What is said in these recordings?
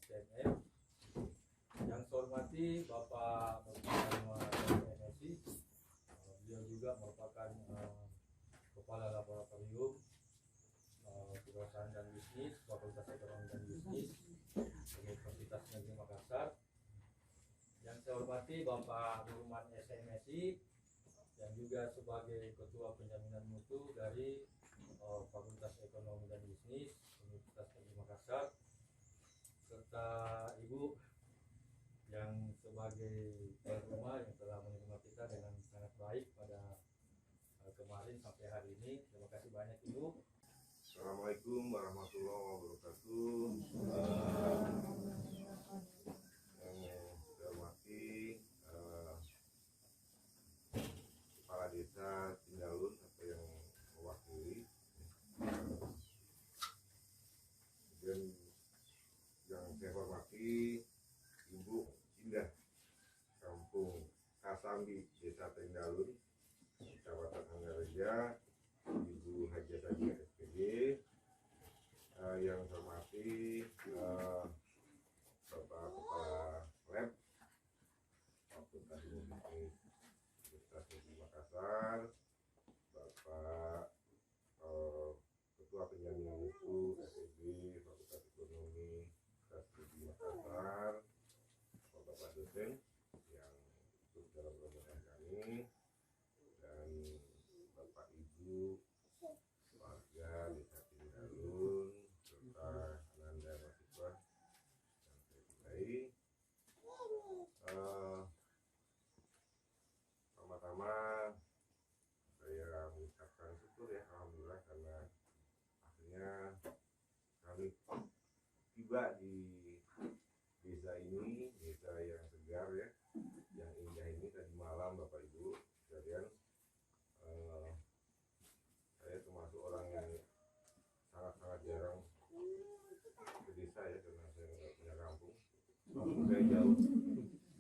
SDM. Yang saya hormati Bapak Menteri MSI, beliau juga merupakan Kepala Laboratorium Kewirausahaan dan Bisnis Fakultas Ekonomi dan Bisnis Universitas Negeri Makassar. Yang saya hormati Bapak Nurman SMSI yang juga sebagai Ketua Penjaminan Mutu dari Fakultas Ekonomi dan Bisnis Universitas Negeri Makassar, serta Ibu yang sebagai tuan rumah yang telah menerima kita dengan sangat baik pada kemarin sampai hari ini. Terima kasih banyak Ibu. Assalamualaikum warahmatullahi wabarakatuh. Yang saya hormati Kepala Desa Tindalun atau yang mewakili, dan yang saya hormati Ibu Indah, Kampung Kasambi, Desa Tindalun, Kecamatan Anggareja, Ibu Haja Sadia SPD. Yang saya hormati Bapak Kepala Lab Fakultas Ilmu Bisnis Universitas Negeri Makassar, Bapak Ketua Penjaminan Mutu FEB Fakultas Ekonomi Universitas Negeri Makassar, Bapak dosen yang ikut dalam rombongan kami, dan Bapak Ibu warga Desa Tindalun serta Ananda mahasiswa yang saya cintai. Pertama-tama saya mengucapkan syukur ya, alhamdulillah, karena akhirnya kami tiba di desa ini, desa yang segar ya, yang indah ini. Tadi malam Bapak Ibu sekalian, saya termasuk orang yang sangat-sangat jarang ke desa ya, karena saya nggak punya kampung. Saya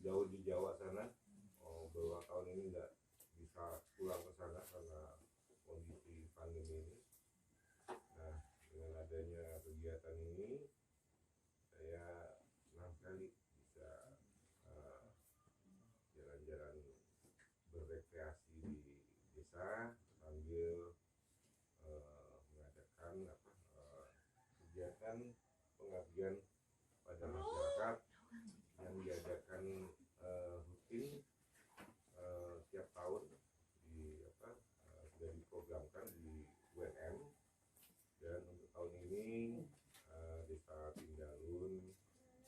jauh di Jawa sana. Beberapa tahun ini nggak bisa pulang ke sana karena kondisi pandemi ini. Nah, dengan adanya kegiatan ini, saya senang sekali bisa jalan-jalan berrekreasi di desa sambil mengadakan kegiatan pengabdian pada masyarakat yang diadakan rutin setiap tahun sudah diprogramkan di UNM. Dan untuk tahun ini Desa Tindalun,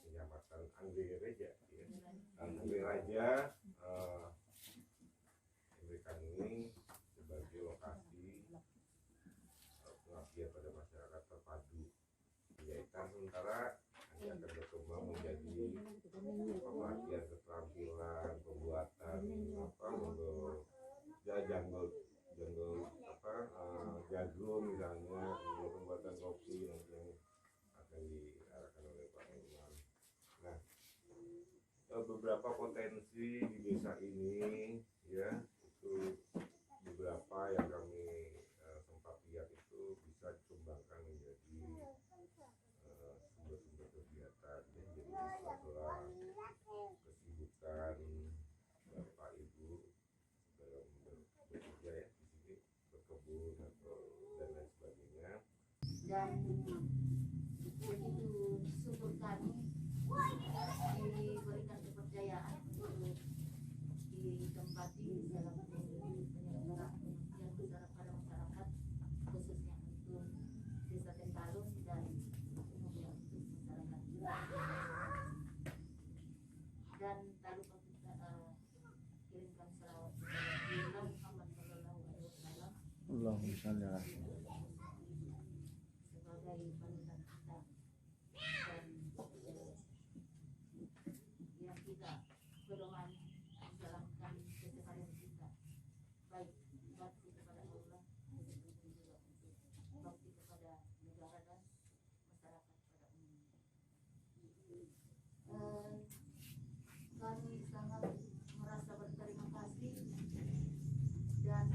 Kecamatan Anggareja ya, Anggareja memberikan ini sebagai lokasi pengabdian pada masyarakat terpadu. Kegiatan sementara nanti akan berkembang menjadi pelatihan keterampilan pembuatan jagung misalnya, pembuatan kopi nanti yang akan diarahkan oleh Pak Nurman. Nah, beberapa potensi di desa ini ya, itu beberapa yang kami sempat lihat itu bisa dikembangkan menjadi sumber-sumber kegiatan ya, jadi sela-sela kesibukan Bapak Ibu dalam bekerja ya di sini, berkebun atau dan lain sebagainya. Dan begitu syukur kami diberikan kepercayaan untuk ditempati dalam penyelenggaraan pengabdian pada masyarakat, khususnya untuk Desa Tindalun dan kemudian untuk masyarakat. Dan tak lupa kita kirimkan salawat kepada Muhammad Sallallahu Alaihi Wasallam. Allahumma shalli ala sebagai panutan kita, dan yang kita pedoman menjalankan keseharian kita, baik bakti kepada Allah, begitu juga untuk bakti kepada negara dan masyarakat pada umumnya. Kami sangat merasa berterima kasih dan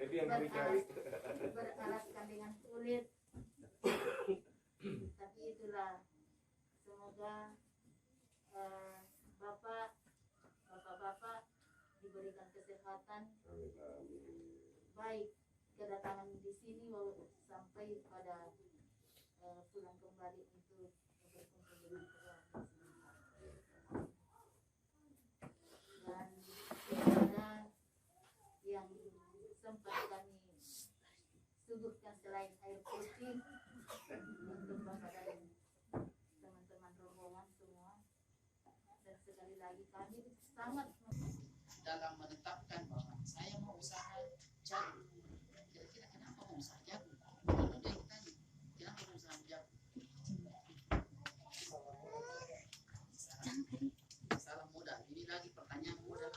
Itu yang kami cari. beralaskan dengan kulit. Tapi itulah, semoga bapak-bapak diberikan kesehatan, baik kedatangan di sini sampai pada pulang kembali untuk berkumpul dengan keluarga. Dan kepada yang sempat kami suguhkan selain air putih untuk bapak dan teman-teman rombongan semua, dan sekali lagi kami sangat dalam menetapkan bahwa saya mau usaha jagung. Kira-kira kenapa mau usaha jagung? Kalau dia tanya, kenapa mau usaha jagung? Salah modal. Ini lagi pertanyaan modal.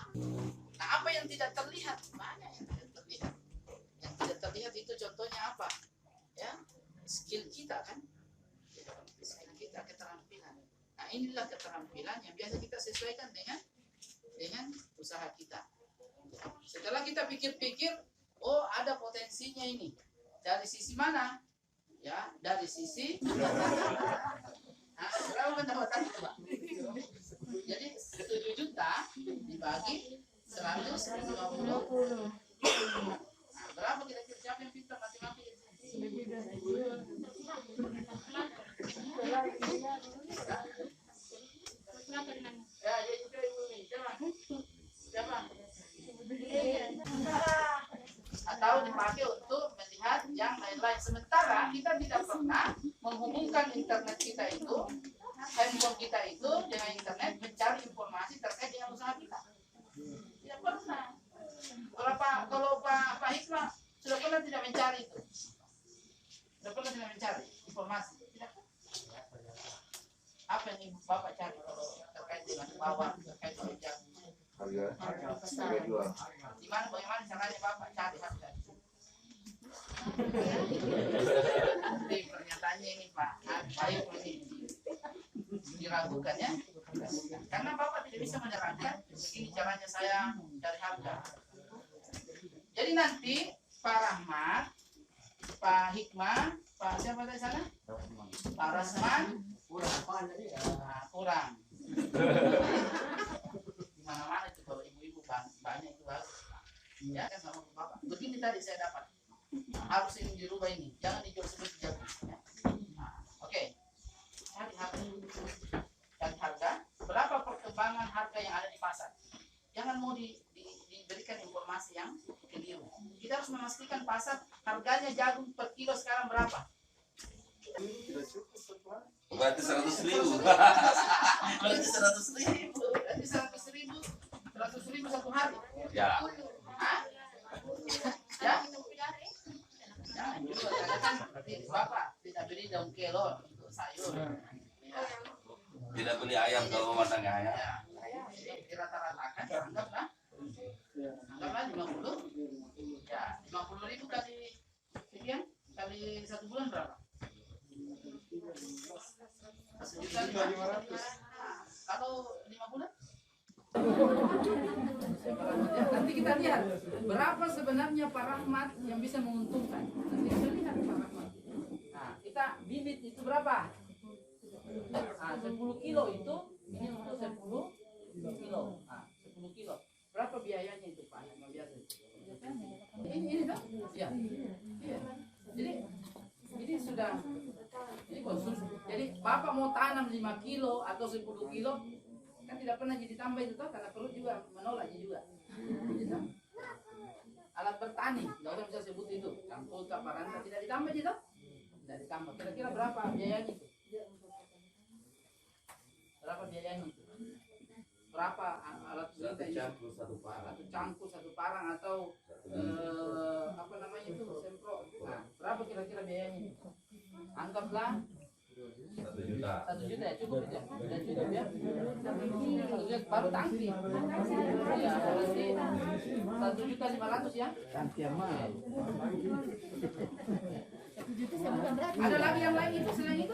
Nah, apa yang tidak terlihat? Banyak yang tidak terlihat. Yang tidak terlihat itu contohnya apa? Ya, skill kita kan? Skill kita, keterampilan. Nah, inilah keterampilan yang biasa kita sesuaikan dengan usaha kita. Setelah kita pikir-pikir, oh ada potensinya ini. Dari sisi mana? Ya, dari sisi berapa pendapatan itu, Pak? Jadi 7 juta dibagi 150. Nah, berapa kira-kira, siapa yang pintar matematik? Ya, itu ibu ini. Siapa? Atau dipakai untuk melihat yang lain-lain. Sementara kita tidak pernah menghubungkan internet kita itu, handphone kita itu dengan internet, mencari informasi terkait dengan usaha kita. Tidak pernah. Kalau Pak Hikmah sudah pernah tidak mencari itu? Sudah pernah tidak mencari informasi? Tidak. Apa yang Bapak cari kalau terkait dengan bawang, terkait dengan jagung? Harga jual. Di mana, bagaimana caranya Bapak cari harga? Jadi pernyataannya ini Pak, baik ini diragukan ya. Karena Bapak tidak bisa menerangkan begini caranya saya cari harga. Jadi nanti Pak Rahmat, Pak Hikmah, Pak siapa dari sana? Pak Rasman, kurang. Di mana-mana itu kalau ibu-ibu banyak itu harus. Ya kan sama Bapak. Begini tadi saya dapat. Harus ini dirubah ini. Jangan dijual seperti jagung. Ya. Nah, oke. Cari harga. Cari harga. Berapa perkembangan harga yang ada di pasar? Jangan mau diberikan informasi yang keliru. Kita harus memastikan pasar harganya jagung per kilo sekarang berapa? Berarti 100.000. Berarti 100.000. Berarti 100.000. 100.000 satu hari. Ya. Hah? Ya? Jangan juga. Karena kan Bapak tidak beli daun kelor untuk sayur. Ya. Tidak beli ayam kalau rumah tangga ya. Ya. Jadi rata-ratakan anggaplah 50. Ya, 50.000 kali sekian kali 1 bulan berapa? 1.500.000. Kalau 5 bulan? Nanti kita lihat berapa sebenarnya Pak Rahmat yang bisa menguntungkan. Nanti kita lihat Pak Rahmat. Nah, kita bibit itu berapa? Nah, 10 kilo itu ini untuk 10 kilo. Nah, 10 kilo. Berapa biayanya itu Pak? Yang biasa itu? Ini dong? Ya. Iya. Jadi ini sudah ini konsumsi. Jadi Bapak mau tanam 5 kilo atau 10 kilo kan tidak pernah jadi tambah itu toh, karena perut juga menolak juga. Gitu. Alat bertani, nggak usah bisa sebut itu. Campur paranta tidak ditambah gitu? Tidak ditambah. Kira-kira berapa biayanya itu? Berapa biayanya itu? Berapa alat kita ini? Satu cangkul, satu parang atau apa namanya itu sempro. Nah, berapa kira-kira biayanya? Anggaplah 1 juta. 1 juta ya cukup itu. Sudah cukup ya. 1 juta baru tangki. Ya, berarti 1.500.000 ya. Tangki yang mahal. Ada lagi yang lain itu selain itu?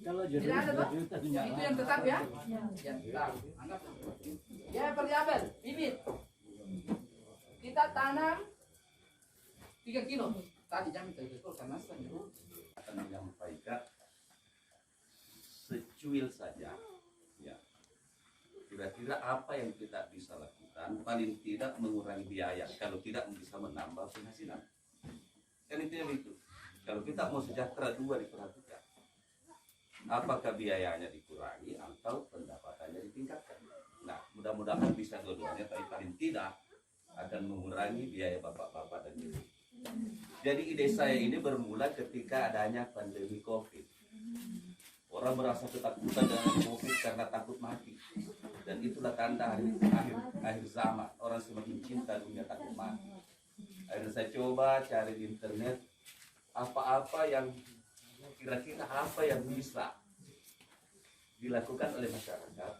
Tidak ada toh? Itu yang tetap ya? Ya, tetap. Anggap. Ya, variabel, bibit. Kita tanam 3 kilo. Tadi jam itu karena saya akan menyampaikan secuil saja ya, kira-kira apa yang kita bisa lakukan paling tidak mengurangi biaya, kalau tidak bisa menambah penghasilan. Kan itu yang itu, kalau kita mau sejahtera dua diperhatikan, apakah biayanya dikurangi atau pendapatannya ditingkatkan. Nah, mudah-mudahan bisa dua-duanya, tapi paling tidak akan mengurangi biaya bapak-bapak dan ibu. Jadi ide saya ini bermula ketika adanya pandemi COVID. Orang merasa ketakutan dengan COVID karena takut mati. Dan itulah tanda akhir zaman. Orang semakin cinta dunia, takut mati. Akhirnya saya coba cari di internet apa-apa yang kira-kira apa yang bisa dilakukan oleh masyarakat.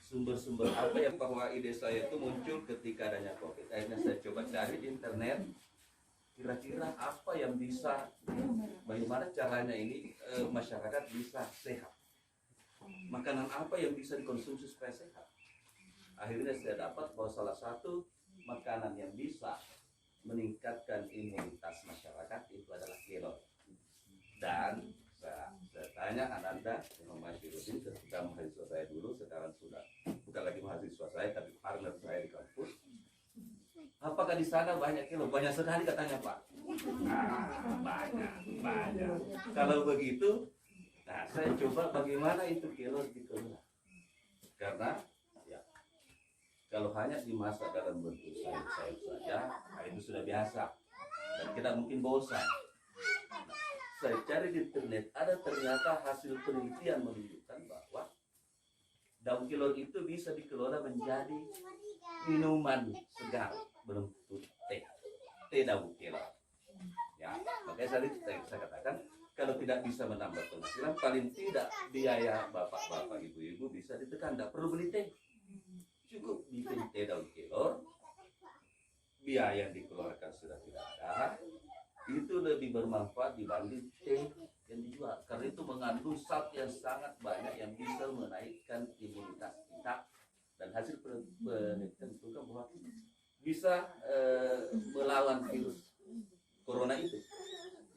Sumber-sumber apa yang bahwa ide saya itu muncul ketika adanya COVID. Akhirnya saya coba cari di internet kira-kira apa yang bisa, bagaimana caranya ini masyarakat bisa sehat. Makanan apa yang bisa dikonsumsi supaya sehat. Akhirnya saya dapat bahwa salah satu makanan yang bisa meningkatkan imunitas masyarakat itu adalah kelor. Dan saya tanya Ananda yang masih rutin ketika mahasiswa saya dulu, sekarang sudah bukan lagi mahasiswa saya tapi partner saya di kampus. Apakah di sana banyak kelor? Banyak sekali katanya Pak. Banyak. Kalau begitu, nah saya coba bagaimana itu kelor dikelola. Karena ya, kalau hanya dimasak dalam bentuk sayur-sayur saja, nah itu sudah biasa dan kita mungkin bosan. Saya cari di internet, ada ternyata hasil penelitian menunjukkan bahwa daun kelor itu bisa dikelola menjadi minuman segar berbentuk teh daun kelor. Ya, makanya saya katakan kalau tidak bisa menambah penghasilan, paling tidak biaya bapak-bapak, ibu-ibu bisa ditekan. Tidak perlu beli teh, cukup bikin teh daun kelor. Biaya yang dikeluarkan sudah tidak ada. Itu lebih bermanfaat dibanding teh yang dijual, karena itu mengandung zat yang sangat banyak yang bisa menaikkan imunitas kita, dan hasil penelitian menunjukkan bahwa bisa melawan virus corona itu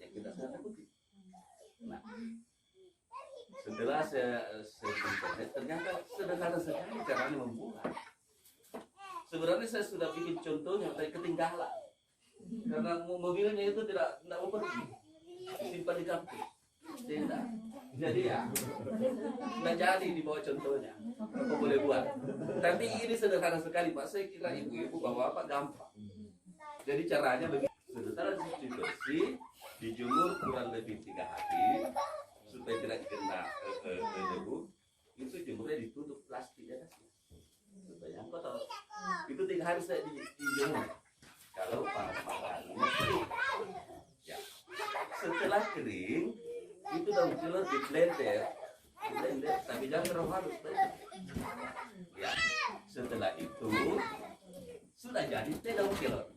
yang kita sangat takuti. Nah, setelah saya ternyata sederhana sekali caranya membuat. Sebenarnya saya sudah bikin contohnya, tapi ketinggalan. Karena mobilnya itu tidak mau pergi, simpan di kampus. Tidak. Jadi ya, tidak jadi dibawa contohnya. Apa boleh buat? Tapi ini sederhana sekali Pak. Saya kira ibu-ibu bapak-bapak gampang. Jadi caranya begitu. Setelah dicuci bersih, dijemur kurang lebih 3 hari supaya tidak kena debu. Itu jemurnya ditutup plastik ya kan? Supaya kotor. Itu 3 hari saya dijemur. Kalau panas-panasnya kering, ya. Setelah kering, itu daun kelor di blender, tapi jangan terlalu halus. Ya, setelah itu sudah jadi teh daun kelor.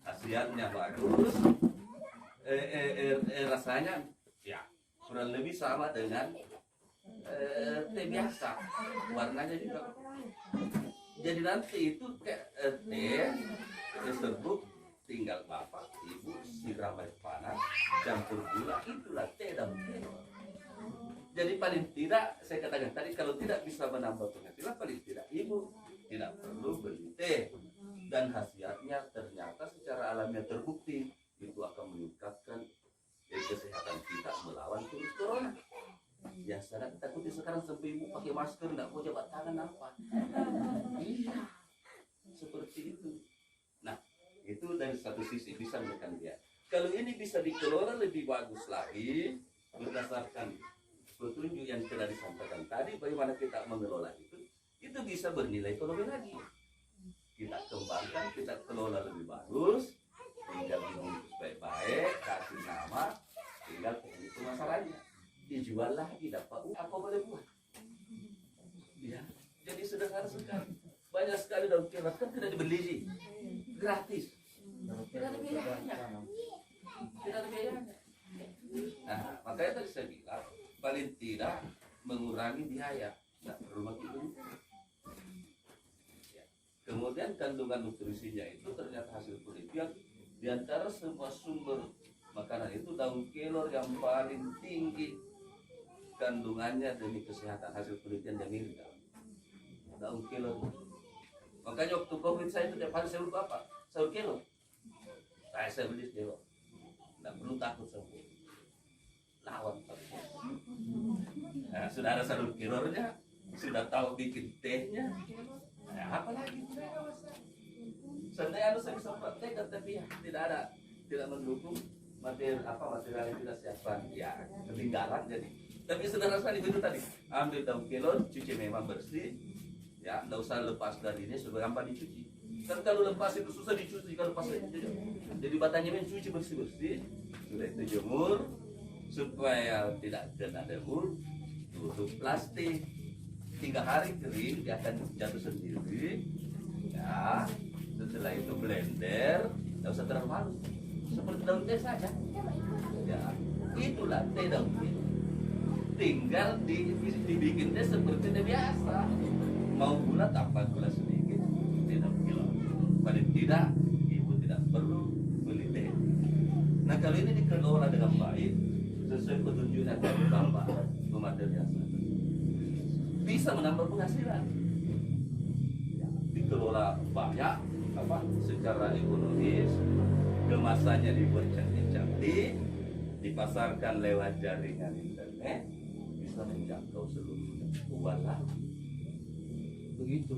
Khasiatnya bagus, rasanya ya kurang lebih sama dengan teh biasa, warnanya juga. Jadi nanti itu kayak teh serbuk, tinggal bapak ibu siram air panas, campur gula, itulah teh daun kelor. Jadi paling tidak saya katakan tadi, kalau tidak bisa menambah penghasilan, paling tidak ibu tidak perlu beli teh, dan khasiatnya ternyata secara alamiah terbukti itu akan meningkatkan kesehatan kita melawan virus corona. Ya, saya takuti sekarang sampai ibu pakai masker, nggak mau jabat tangan apa. Iya, seperti itu. Nah, itu dari satu sisi bisa menekan dia. Kalau ini bisa dikelola lebih bagus lagi berdasarkan petunjuk yang telah disampaikan tadi, bagaimana kita mengelola itu bisa bernilai ekonomi lagi. Kita kembangkan, kita kelola lebih bagus, tinggal dibungkus baik-baik, kasih nama, tinggal teknik pemasarannya. Dijual lagi, dapat apa boleh buat. Ya, jadi sederhana sekali. Banyak sekali daun kelor kan tidak dibeli, gratis. Tidak ada biayanya. Tidak ada biayanya. Nah, makanya tadi saya bilang paling tidak mengurangi biaya. Tidak perlu makin. Ya. Kemudian kemudian kandungan nutrisinya itu ternyata hasil penelitian di antara semua sumber makanan itu daun kelor yang paling tinggi kandungannya demi kesehatan, hasil penelitian yang milik daun kelor. Makanya waktu COVID saya itu tiap hari saya lupa apa? Sayur kelor. Saya beli kelor. Tidak perlu takut sama lawan. Nah, sudah ada sayur kelornya, sudah tahu bikin tehnya. Nah, apalagi seandainya saya bisa praktekkan tapi ya, tidak mendukung material yang tidak siapkan ya ketinggalan jadi. Tapi sederhana sekali itu tadi, ambil daun kelor, cuci memang bersih, ya, tidak usah lepas dari ini, sudah gampang dicuci. Kan kalau lepas itu susah dicuci, kalau lepas itu jadi batangnya mencuci bersih, sudah itu jemur supaya tidak kena debu, tutup plastik, 3 hari kering, dia akan jatuh sendiri, ya. Setelah itu blender, tidak usah terlalu halus, seperti daun teh saja, ya, itulah teh daun teh. Tinggal dibikin teh seperti teh biasa, mau gula tambah gula sedikit, tidak kilo. Paling tidak ibu tidak perlu beli teh. Nah kalau ini dikelola dengan baik sesuai petunjuknya dari Bapak Pemadil Jasa, bisa menambah penghasilan. Ya, dikelola banyak secara ekonomis, kemasannya dibuat cantik-cantik, dipasarkan lewat jaringan internet, bisa menjangkau seluruh uang. Begitu.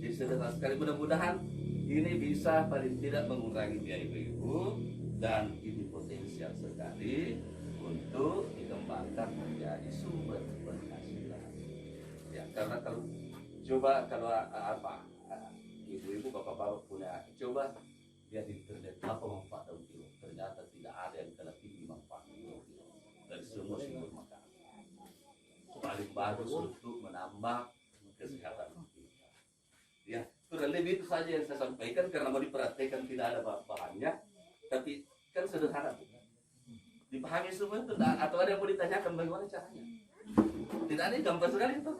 Jadi sederhana sekali, mudah-mudahan ini bisa paling tidak mengurangi biaya ibu dan ini potensial sekali untuk dikembangkan menjadi sumber penghasilan. Ya, karena kalau ibu-ibu bapak-bapak punya coba lihat di internet apa manfaat daun kelor, ternyata tidak ada yang kalah tinggi manfaat daun kelor dari semua sumber makanan. Paling bagus untuk menambah kesehatan kita. Ya, kurang lebih itu saja yang saya sampaikan karena mau diperhatikan tidak ada bahannya, tapi kan sederhana dipahami semua itu, atau ada yang mau ditanyakan bagaimana caranya? Tidak ada, gampang sekali itu.